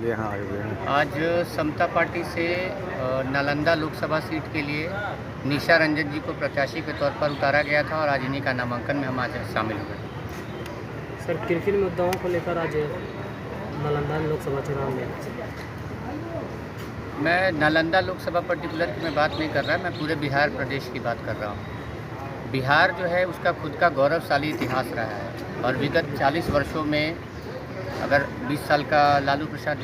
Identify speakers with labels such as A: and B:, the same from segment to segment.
A: लेके यहाँ आए हुए हैं?
B: आज समता पार्टी से नालंदा लोकसभा सीट के लिए निशा रंजन जी को प्रत्याशी के तौर पर उतारा गया था और आज इन्हीं का नामांकन में हम आज शामिल हुए।
C: सर, किन मुद्दाओं को लेकर आज नालंदा लोकसभा चुनाव में?
B: मैं नालंदा लोकसभा पर्टिकुलर की मैं बात नहीं कर रहा, मैं पूरे बिहार प्रदेश की बात कर रहा हूँ। बिहार जो है उसका खुद का गौरवशाली इतिहास रहा है और विगत 40 वर्षों में अगर 20 साल का लालू प्रसाद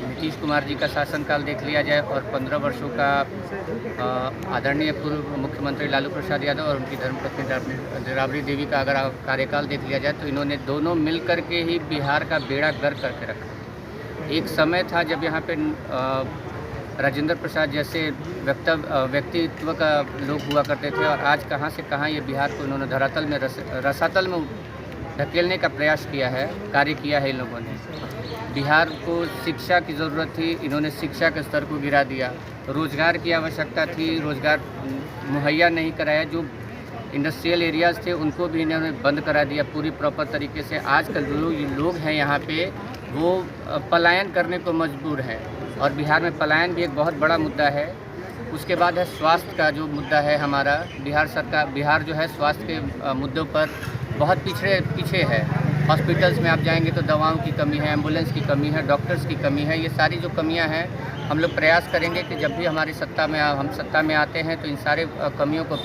B: नीतीश कुमार जी का शासनकाल देख लिया जाए और 15 वर्षों का आदरणीय पूर्व मुख्यमंत्री लालू प्रसाद यादव और उनकी धर्मपत्नी राबड़ी देवी का अगर कार्यकाल देख लिया जाए तो इन्होंने दोनों मिल कर के ही बिहार का बेड़ा गर्क करके रखा। एक समय था जब यहाँ पे राजेंद्र प्रसाद जैसे व्यक्तित्व का लोग हुआ करते थे और आज कहाँ से कहाँ ये बिहार को इन्होंने धरातल में रसातल में धकेलने का प्रयास किया है, कार्य किया है इन लोगों ने। बिहार को शिक्षा की ज़रूरत थी, इन्होंने शिक्षा के स्तर को गिरा दिया। रोज़गार की आवश्यकता थी, रोज़गार मुहैया नहीं कराया। जो इंडस्ट्रियल एरियाज़ थे उनको भी इन्होंने बंद करा दिया पूरी प्रॉपर तरीके से। आजकल जो लोग हैं यहाँ पे वो पलायन करने को मजबूर हैं और बिहार में पलायन भी एक बहुत बड़ा मुद्दा है। उसके बाद है स्वास्थ्य का जो मुद्दा है हमारा। बिहार जो है स्वास्थ्य के मुद्दों पर बहुत पीछे है। हॉस्पिटल्स में आप जाएंगे तो दवाओं की कमी है, एम्बुलेंस की कमी है, डॉक्टर्स की कमी है। ये सारी जो कमियां हैं हम लोग प्रयास करेंगे कि जब भी हमारी हम सत्ता में आते हैं तो इन सारे कमियों को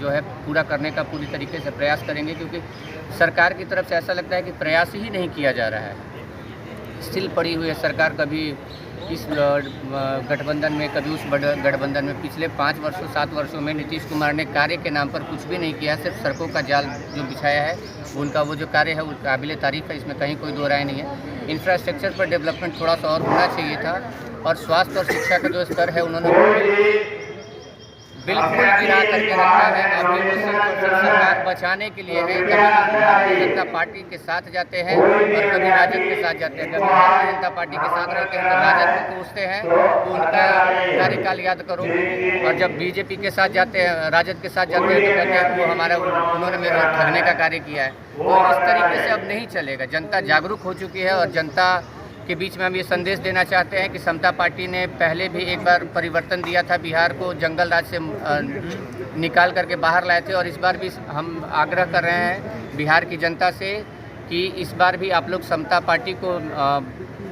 B: जो है पूरा करने का पूरी तरीके से प्रयास करेंगे, क्योंकि सरकार की तरफ से ऐसा लगता है कि प्रयास ही नहीं किया जा रहा है। स्थिल पड़ी हुई है सरकार, कभी इस गठबंधन में कभी उस गठबंधन में। पिछले 5 वर्षों 7 वर्षों में नीतीश कुमार ने कार्य के नाम पर कुछ भी नहीं किया, सिर्फ सड़कों का जाल जो बिछाया है उनका वो जो कार्य है वो काबिल तारीफ़ है, इसमें कहीं कोई दो राय नहीं है। इंफ्रास्ट्रक्चर पर डेवलपमेंट थोड़ा सा और होना चाहिए था और स्वास्थ्य और शिक्षा का जो स्तर है उन्होंने बिल्कुल गिरा करके रखा है। अभी वो सिर्फ सरकार बचाने के लिए है। कभी भारतीय जनता पार्टी के साथ जाते हैं और कभी राजद के साथ जाते हैं। कभी भारतीय जनता पार्टी के साथ रहते हैं तो राजद को कोसते हैं तो उनका कार्यकाल याद करो, और जब बीजेपी के साथ जाते हैं, राजद के साथ जाते हैं तो कहते हैं वो उन्होंने मेरे ठगने का कार्य किया है। तो इस तरीके से अब नहीं चलेगा। जनता जागरूक हो चुकी है और जनता के बीच में हम ये संदेश देना चाहते हैं कि समता पार्टी ने पहले भी एक बार परिवर्तन दिया था, बिहार को जंगल राज से निकाल करके बाहर लाए थे और इस बार भी हम आग्रह कर रहे हैं बिहार की जनता से कि इस बार भी आप लोग समता पार्टी को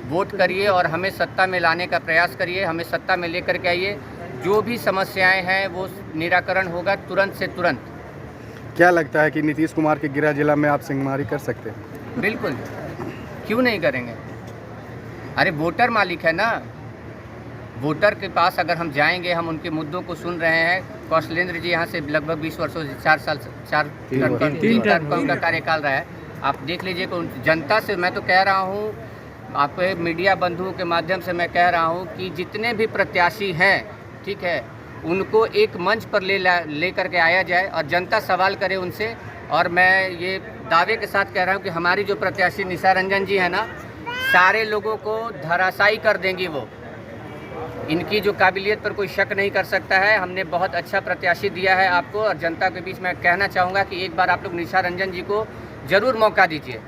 B: वोट करिए और हमें सत्ता में लाने का प्रयास करिए, हमें सत्ता में लेकर के आइए। जो भी समस्याएँ हैं वो निराकरण होगा तुरंत से तुरंत।
A: क्या लगता है कि नीतीश कुमार के गृह जिला में आप सिंहमारी कर सकते हैं?
B: बिल्कुल, क्यों नहीं करेंगे। अरे वोटर मालिक है ना, वोटर के पास अगर हम जाएंगे, हम उनके मुद्दों को सुन रहे हैं। कौशलेंद्र जी यहाँ से लगभग 20 वर्षों से 3 टर्म का उनका कार्यकाल रहा है। आप देख लीजिए कि जनता से मैं तो कह रहा हूँ, आपके मीडिया बंधुओं के माध्यम से मैं कह रहा हूँ कि जितने भी प्रत्याशी हैं, ठीक है, उनको एक मंच पर ले करके आया जाए और जनता सवाल करे उनसे। और मैं ये दावे के साथ कह रहा हूँ कि हमारी जो प्रत्याशी निशा रंजन जी है ना, सारे लोगों को धराशायी कर देंगी। वो इनकी जो काबिलियत पर कोई शक नहीं कर सकता है। हमने बहुत अच्छा प्रत्याशी दिया है आपको और जनता के बीच में कहना चाहूँगा कि एक बार आप लोग निशा रंजन जी को ज़रूर मौका दीजिए।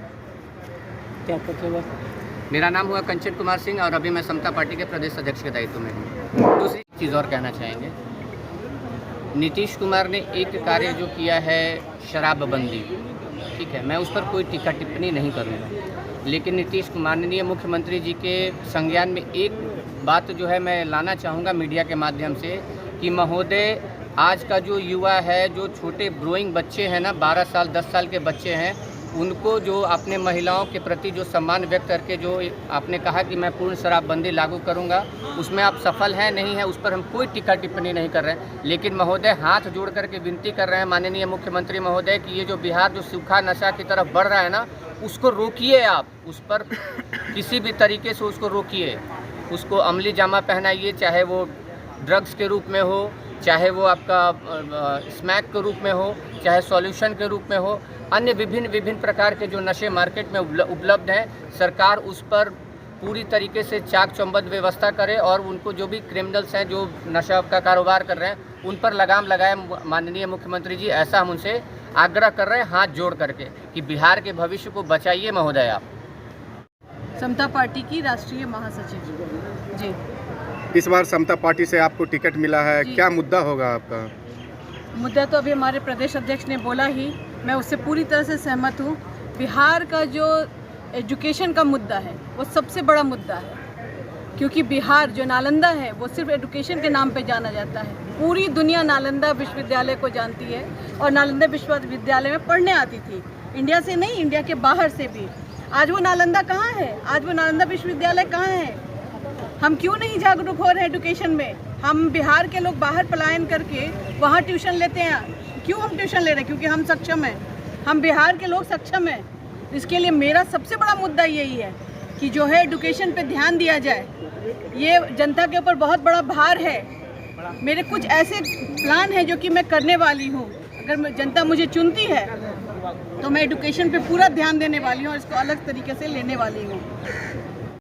C: क्या पता?
B: मेरा नाम हुआ कंचन कुमार सिंह और अभी मैं समता पार्टी के प्रदेश अध्यक्ष के दायित्व में हूँ। दूसरी चीज़ और कहना चाहेंगे, नीतीश कुमार ने एक कार्य जो किया है शराबबंदी, ठीक है, मैं उस पर कोई टीका टिप्पणी नहीं करूँगा, लेकिन नीतीश कुमार माननीय मुख्यमंत्री जी के संज्ञान में एक बात जो है मैं लाना चाहूँगा मीडिया के माध्यम से कि महोदय, आज का जो युवा है, जो छोटे ग्रोइंग बच्चे हैं ना, 12 साल 10 साल के बच्चे हैं, उनको जो अपने महिलाओं के प्रति जो सम्मान व्यक्त करके जो आपने कहा कि मैं पूर्ण शराबबंदी लागू करूंगा, उसमें आप सफल हैं नहीं हैं उस पर हम कोई टीका टिप्पणी नहीं कर रहे हैं। लेकिन महोदय, हाथ जोड़ करके विनती कर रहे हैं माननीय मुख्यमंत्री महोदय कि ये जो बिहार जो सूखा नशा की तरफ बढ़ रहा है ना, उसको रोकिए। आप उस पर किसी भी तरीके से उसको रोकिए, उसको अमली जामा पहनाइए, चाहे वो ड्रग्स के रूप में हो, चाहे वो आपका स्मैक के रूप में हो, चाहे सॉल्यूशन के रूप में हो। अन्य विभिन्न प्रकार के जो नशे मार्केट में उपलब्ध हैं, सरकार उस पर पूरी तरीके से चाक चौबंद व्यवस्था करे और उनको जो भी क्रिमिनल्स हैं जो नशा का कारोबार कर रहे हैं उन पर लगाम लगाए माननीय मुख्यमंत्री जी। ऐसा हम उनसे आग्रह कर रहे हैं हाथ जोड़ करके कि बिहार के भविष्य को बचाइए महोदय आप।
D: समता पार्टी की राष्ट्रीय महासचिव। जी,
A: इस बार समता पार्टी से आपको टिकट मिला है,
D: जी।
A: क्या मुद्दा होगा आपका?
D: मुद्दा तो अभी हमारे प्रदेश अध्यक्ष ने बोला ही, मैं उससे पूरी तरह से सहमत हूँ। बिहार का जो एजुकेशन का मुद्दा है वो सबसे बड़ा मुद्दा है, क्योंकि बिहार जो नालंदा है वो सिर्फ एजुकेशन के नाम पे जाना जाता है। पूरी दुनिया नालंदा विश्वविद्यालय को जानती है और नालंदा विश्वविद्यालय में पढ़ने आती थी, इंडिया से नहीं, इंडिया के बाहर से भी। आज वो नालंदा कहाँ है? आज वो नालंदा विश्वविद्यालय कहाँ है? हम क्यों नहीं जागरूक हो रहे हैं एजुकेशन में? हम बिहार के लोग बाहर पलायन करके वहाँ ट्यूशन लेते हैं। क्यों हम ट्यूशन ले रहे हैं? क्योंकि हम सक्षम हैं, हम बिहार के लोग सक्षम हैं। इसके लिए मेरा सबसे बड़ा मुद्दा यही है कि जो है एजुकेशन पे ध्यान दिया जाए। ये जनता के ऊपर बहुत बड़ा भार है। मेरे कुछ ऐसे प्लान हैं जो कि मैं करने वाली हूँ। अगर जनता मुझे चुनती है तो मैं एजुकेशन पे पूरा ध्यान देने वाली हूँ और इसको अलग तरीके से लेने वाली हूँ।